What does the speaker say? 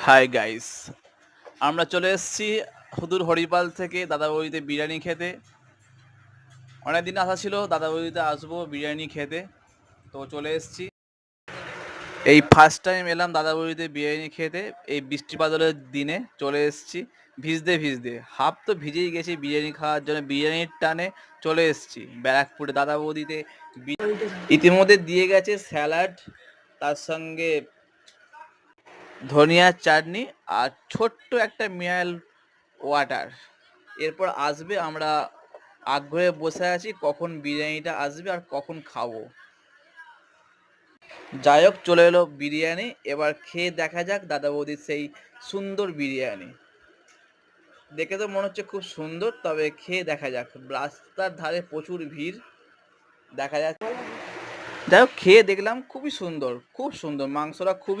Hi guys, আমরা চলে এসেছি হুদুর হরিপাল থেকে দাদা বৌদিতে বিরিয়ানি খেতে। অনেকদিন আশা ছিল দাদা বৌদিতে আসবো বিরিয়ানি খেতে, তো চলে এসেছি। এই ফার্স্ট টাইম এলাম দাদা বৌদিতে বিরিয়ানি খেতে। এই বৃষ্টি বাদলের দিনে চলে এসেছি, ভিজতে ভিজতে হাফ তো ভিজেই গেছি বিরিয়ানি খাওয়ার জন্য। বিরিয়ানির টানে চলে এসেছি ব্যারাকপুরে দাদা বৌদিতে। ইতিমধ্যে দিয়ে গেছে স্যালাড, তার সঙ্গে ধনিয়ার চাটনি আর ছোট্ট একটা মিনারেল ওয়াটার। এরপর আসবে, আমরা আগ্রহে বসে আছি কখন বিরিয়ানিটা আসবে আর কখন খাবো। যাই হোক, চলে এলো বিরিয়ানি, এবার খেয়ে দেখা যাক দাদা বৌদির সেই সুন্দর বিরিয়ানি। দেখে তো মনে হচ্ছে খুব সুন্দর, তবে খেয়ে দেখা যাক। রাস্তার ধারে প্রচুর ভিড় দেখা যাচ্ছে। যাই হোক, খেয়ে দেখলাম খুবই সুন্দর, খুব সুন্দর মাংসটা, খুবই